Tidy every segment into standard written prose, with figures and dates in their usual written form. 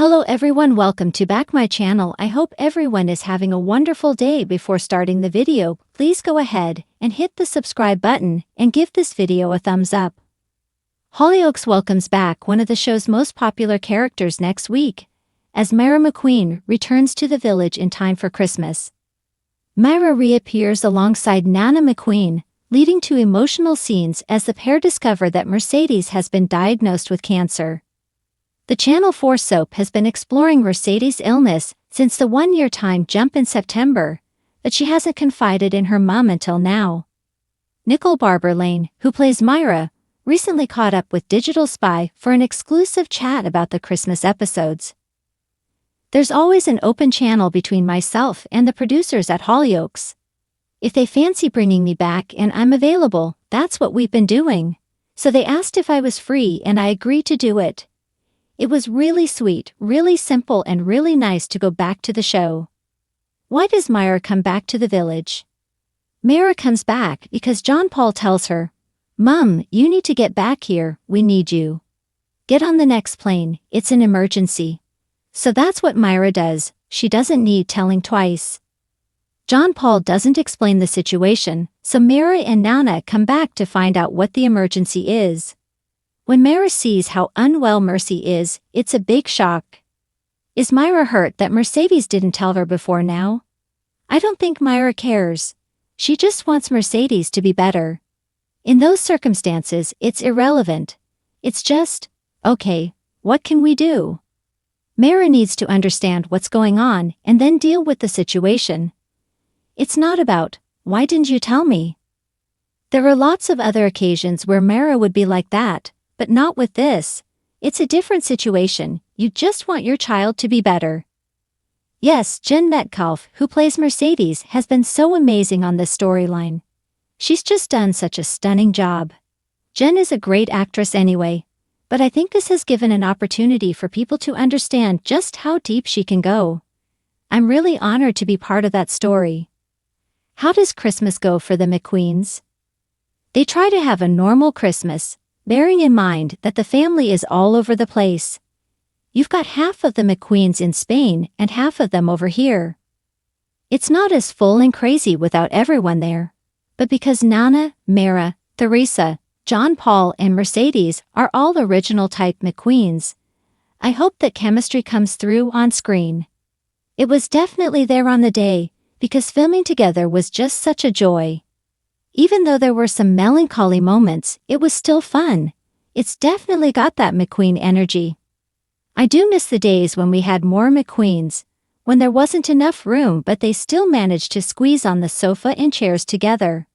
Hello everyone, welcome to back my channel. I hope everyone is having a wonderful day. Before starting the video, please go ahead and hit the subscribe button and give this video a thumbs up. Hollyoaks welcomes back one of the show's most popular characters next week, as Myra McQueen returns to the village in time for Christmas. Myra reappears alongside Nana McQueen, leading to emotional scenes as the pair discover that Mercedes has been diagnosed with cancer. The Channel 4 soap has been exploring Mercedes' illness since the one-year time jump in September, but she hasn't confided in her mom until now. Nicole Barber, who plays Myra, recently caught up with Digital Spy for an exclusive chat about the Christmas episodes. There's always an open channel between myself and the producers at Hollyoaks. If they fancy bringing me back and I'm available, that's what we've been doing. So they asked if I was free and I agreed to do it. It was really sweet, really simple and really nice to go back to the show. Why does Myra come back to the village? Myra comes back because John Paul tells her, "Mom, you need to get back here, we need you. Get on the next plane, it's an emergency." So that's what Myra does, she doesn't need telling twice. John Paul doesn't explain the situation, so Myra and Nana come back to find out what the emergency is. When Myra sees how unwell Mercy is, it's a big shock. Is Myra hurt that Mercedes didn't tell her before now? I don't think Myra cares. She just wants Mercedes to be better. In those circumstances, it's irrelevant. It's just, okay, what can we do? Myra needs to understand what's going on and then deal with the situation. It's not about, why didn't you tell me? There are lots of other occasions where Myra would be like that. But not with this. It's a different situation, you just want your child to be better. Yes, Jen Metcalf, who plays Mercedes, has been so amazing on this storyline. She's just done such a stunning job. Jen is a great actress anyway, but I think this has given an opportunity for people to understand just how deep she can go. I'm really honored to be part of that story. How does Christmas go for the McQueens? They try to have a normal Christmas, bearing in mind that the family is all over the place. You've got half of the McQueens in Spain and half of them over here. It's not as full and crazy without everyone there. But because Nana, Myra, Theresa, John Paul and Mercedes are all original type McQueens, I hope that chemistry comes through on screen. It was definitely there on the day, because filming together was just such a joy. Even though there were some melancholy moments, it was still fun. It's definitely got that McQueen energy. I do miss the days when we had more McQueens, when there wasn't enough room but they still managed to squeeze on the sofa and chairs together.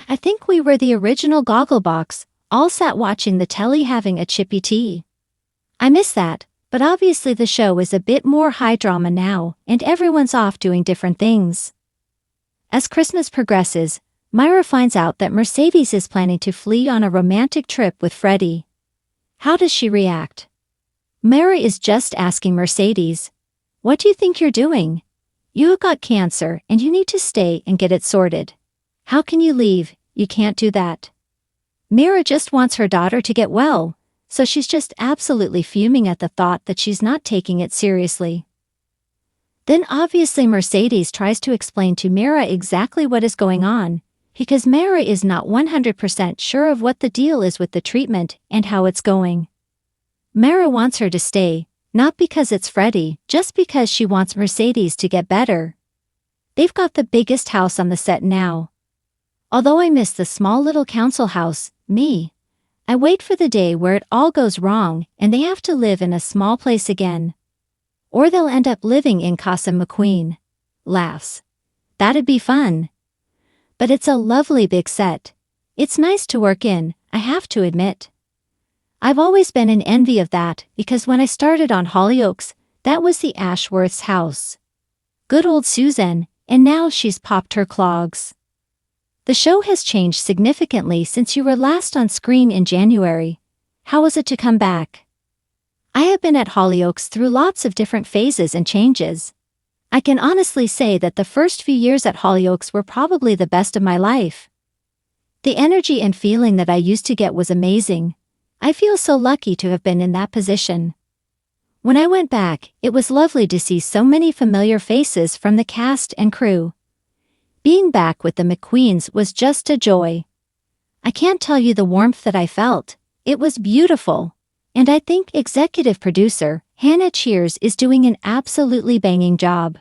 I think we were the original Gogglebox, all sat watching the telly having a chippy tea. I miss that, but obviously the show is a bit more high drama now and everyone's off doing different things. As Christmas progresses, Myra finds out that Mercedes is planning to flee on a romantic trip with Freddie. How does she react? Myra is just asking Mercedes, "What do you think you're doing? You have got cancer and you need to stay and get it sorted. How can you leave? You can't do that." Myra just wants her daughter to get well, so she's just absolutely fuming at the thought that she's not taking it seriously. Then obviously Mercedes tries to explain to Myra exactly what is going on, because Myra is not 100% sure of what the deal is with the treatment and how it's going. Myra wants her to stay, not because it's Freddie, just because she wants Mercedes to get better. They've got the biggest house on the set now. Although I miss the small little council house, I wait for the day where it all goes wrong and they have to live in a small place again. Or they'll end up living in Casa McQueen. Laughs. That'd be fun. But it's a lovely big set. It's nice to work in, I have to admit. I've always been in envy of that because when I started on Hollyoaks, that was the Ashworth's house. Good old Susan, and now she's popped her clogs. The show has changed significantly since you were last on screen in January. How was it to come back? I have been at Hollyoaks through lots of different phases and changes. I can honestly say that the first few years at Hollyoaks were probably the best of my life. The energy and feeling that I used to get was amazing. I feel so lucky to have been in that position. When I went back, it was lovely to see so many familiar faces from the cast and crew. Being back with the McQueens was just a joy. I can't tell you the warmth that I felt. It was beautiful. And I think executive producer Hannah Cheers is doing an absolutely banging job.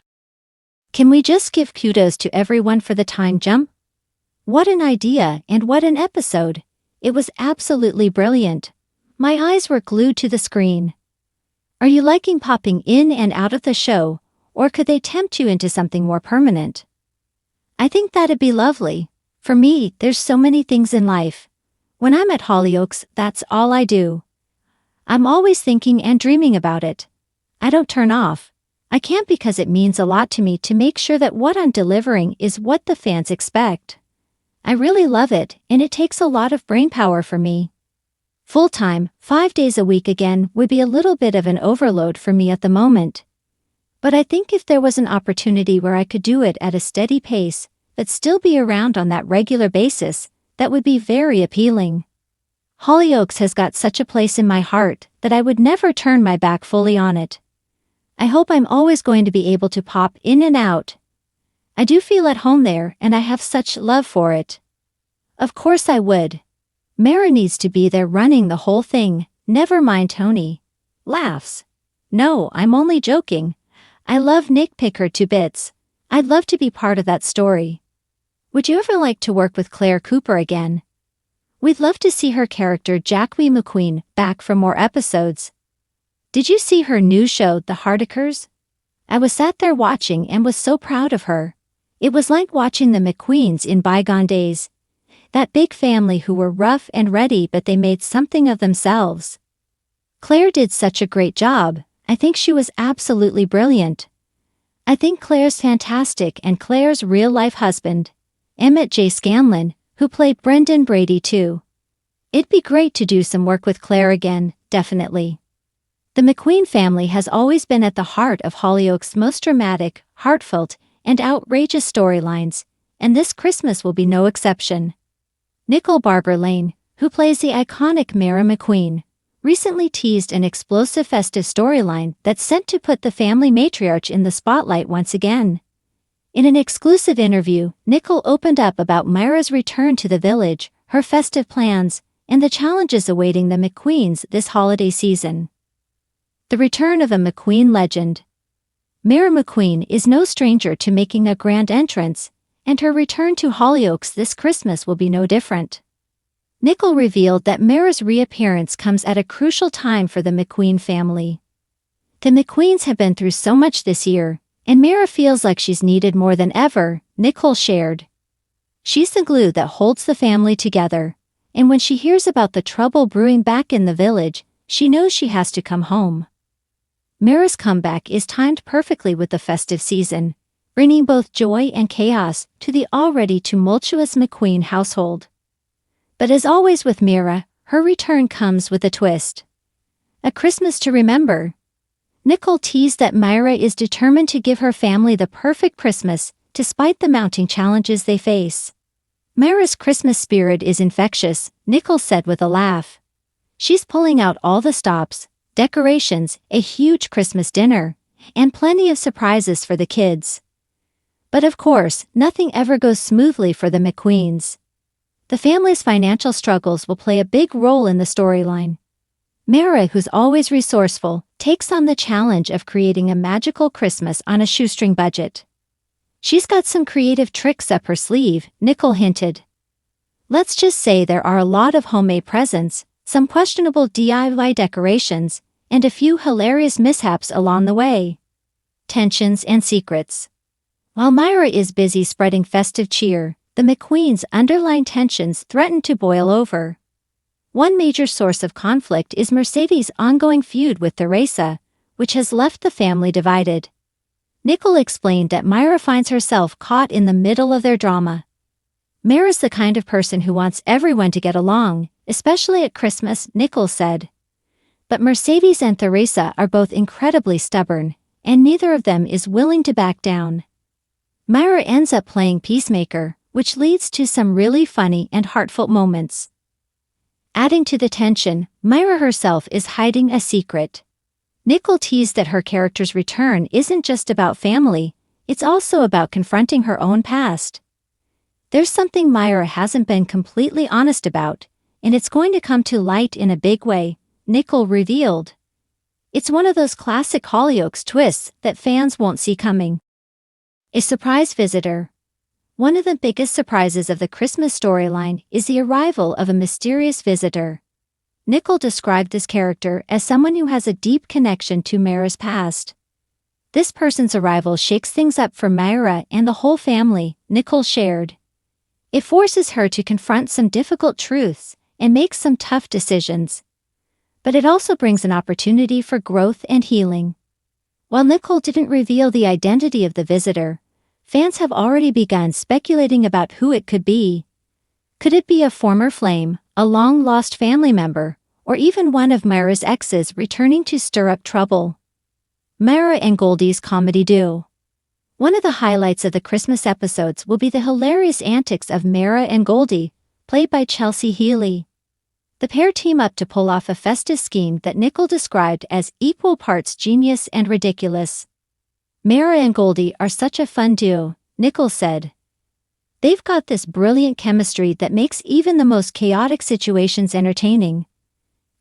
Can we just give kudos to everyone for the time jump? What an idea and what an episode. It was absolutely brilliant. My eyes were glued to the screen. Are you liking popping in and out of the show, or could they tempt you into something more permanent? I think that'd be lovely. For me, there's so many things in life. When I'm at Hollyoaks, that's all I do. I'm always thinking and dreaming about it. I don't turn off. I can't because it means a lot to me to make sure that what I'm delivering is what the fans expect. I really love it, and it takes a lot of brainpower for me. Full-time, 5 days a week again would be a little bit of an overload for me at the moment. But I think if there was an opportunity where I could do it at a steady pace, but still be around on that regular basis, that would be very appealing. Hollyoaks has got such a place in my heart that I would never turn my back fully on it. I hope I'm always going to be able to pop in and out. I do feel at home there and I have such love for it. Of course I would. Myra needs to be there running the whole thing, never mind Tony. Laughs. No, I'm only joking. I love Nick Pickard to bits. I'd love to be part of that story. Would you ever like to work with Claire Cooper again? We'd love to see her character Myra McQueen back for more episodes. Did you see her new show, The Hollyoaks? I was sat there watching and was so proud of her. It was like watching the McQueens in bygone days. That big family who were rough and ready but they made something of themselves. Claire did such a great job. I think she was absolutely brilliant. I think Claire's fantastic and Claire's real-life husband, Emmett J. Scanlon, who played Brendan Brady too. It'd be great to do some work with Claire again, definitely. The McQueen family has always been at the heart of Hollyoaks' most dramatic, heartfelt, and outrageous storylines, and this Christmas will be no exception. Nicole Barber Lane, who plays the iconic Myra McQueen, recently teased an explosive festive storyline that's set to put the family matriarch in the spotlight once again. In an exclusive interview, Nicole opened up about Myra's return to the village, her festive plans, and the challenges awaiting the McQueens this holiday season. The return of a McQueen legend. Myra McQueen is no stranger to making a grand entrance, and her return to Hollyoaks this Christmas will be no different. Nicole revealed that Myra's reappearance comes at a crucial time for the McQueen family. The McQueens have been through so much this year, and Myra feels like she's needed more than ever, Nicole shared. She's the glue that holds the family together, and when she hears about the trouble brewing back in the village, she knows she has to come home. Myra's comeback is timed perfectly with the festive season, bringing both joy and chaos to the already tumultuous McQueen household. But as always with Myra, her return comes with a twist. A Christmas to remember. Nicole teased that Myra is determined to give her family the perfect Christmas, despite the mounting challenges they face. Myra's Christmas spirit is infectious, Nicole said with a laugh. She's pulling out all the stops, decorations, a huge Christmas dinner, and plenty of surprises for the kids. But of course, nothing ever goes smoothly for the McQueens. The family's financial struggles will play a big role in the storyline. Myra, who's always resourceful, takes on the challenge of creating a magical Christmas on a shoestring budget. She's got some creative tricks up her sleeve, Nicole hinted. Let's just say there are a lot of homemade presents, some questionable DIY decorations, and a few hilarious mishaps along the way. Tensions and secrets. While Myra is busy spreading festive cheer, the McQueens' underlying tensions threaten to boil over. One major source of conflict is Mercedes' ongoing feud with Teresa, which has left the family divided. Nicole explained that Myra finds herself caught in the middle of their drama. Myra's the kind of person who wants everyone to get along, especially at Christmas, Nicole said. But Mercedes and Teresa are both incredibly stubborn, and neither of them is willing to back down. Myra ends up playing peacemaker, which leads to some really funny and heartfelt moments. Adding to the tension, Myra herself is hiding a secret. Nicole teased that her character's return isn't just about family, it's also about confronting her own past. There's something Myra hasn't been completely honest about, and it's going to come to light in a big way, Nicole revealed. It's one of those classic Hollyoaks twists that fans won't see coming. A surprise visitor. One of the biggest surprises of the Christmas storyline is the arrival of a mysterious visitor. Nicole described this character as someone who has a deep connection to Myra's past. This person's arrival shakes things up for Myra and the whole family, Nicole shared. It forces her to confront some difficult truths and make some tough decisions. But it also brings an opportunity for growth and healing. While Nicole didn't reveal the identity of the visitor, fans have already begun speculating about who it could be. Could it be a former flame, a long-lost family member, or even one of Myra's exes returning to stir up trouble? Myra and Goldie's comedy duo. One of the highlights of the Christmas episodes will be the hilarious antics of Myra and Goldie, played by Chelsea Healy. The pair team up to pull off a festive scheme that Nicole described as equal parts genius and ridiculous. Myra and Goldie are such a fun duo, Nicole said. They've got this brilliant chemistry that makes even the most chaotic situations entertaining.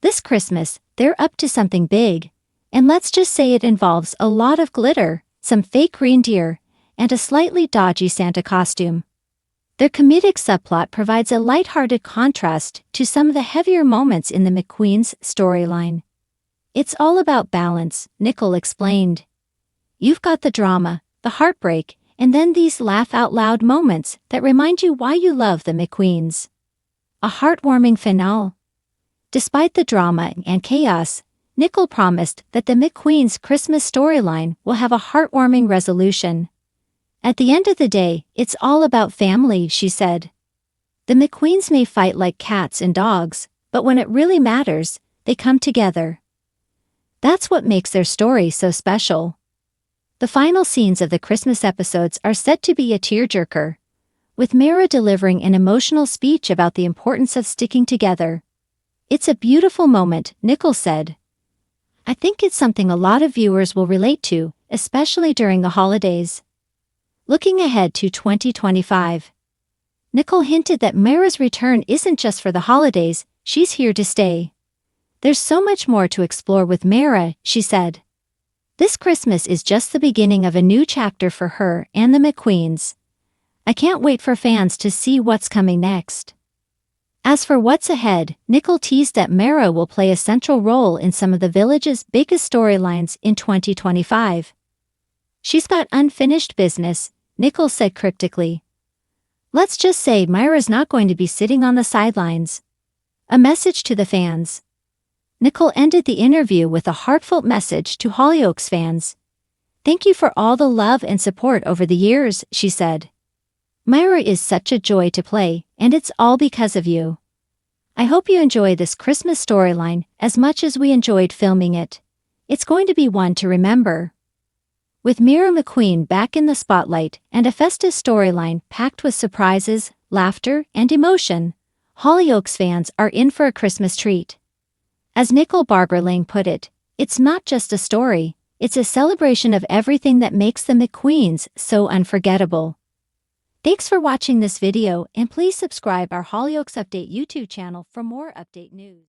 This Christmas, they're up to something big, and let's just say it involves a lot of glitter, some fake reindeer, and a slightly dodgy Santa costume. Their comedic subplot provides a lighthearted contrast to some of the heavier moments in the McQueens storyline. It's all about balance, Nicole explained. You've got the drama, the heartbreak, and then these laugh-out-loud moments that remind you why you love the McQueens. A heartwarming finale. Despite the drama and chaos, Nicole promised that the McQueens' Christmas storyline will have a heartwarming resolution. At the end of the day, it's all about family, she said. The McQueens may fight like cats and dogs, but when it really matters, they come together. That's what makes their story so special. The final scenes of the Christmas episodes are set to be a tearjerker, with Myra delivering an emotional speech about the importance of sticking together. It's a beautiful moment, Nicole said. I think it's something a lot of viewers will relate to, especially during the holidays. Looking ahead to 2025. Nicole hinted that Myra's return isn't just for the holidays, she's here to stay. There's so much more to explore with Myra, she said. This Christmas is just the beginning of a new chapter for her and the McQueens. I can't wait for fans to see what's coming next. As for what's ahead, Nicole teased that Myra will play a central role in some of the village's biggest storylines in 2025. She's got unfinished business, Nicole said cryptically. Let's just say Myra's not going to be sitting on the sidelines. A message to the fans. Nicole ended the interview with a heartfelt message to Hollyoaks fans. Thank you for all the love and support over the years, she said. Myra is such a joy to play, and it's all because of you. I hope you enjoy this Christmas storyline as much as we enjoyed filming it. It's going to be one to remember. With Myra McQueen back in the spotlight and a festive storyline packed with surprises, laughter, and emotion, Hollyoaks fans are in for a Christmas treat. As Nicole Barber put it, it's not just a story, it's a celebration of everything that makes the McQueens so unforgettable. Thanks for watching this video, and please subscribe our Hollyoaks Update YouTube channel for more update news.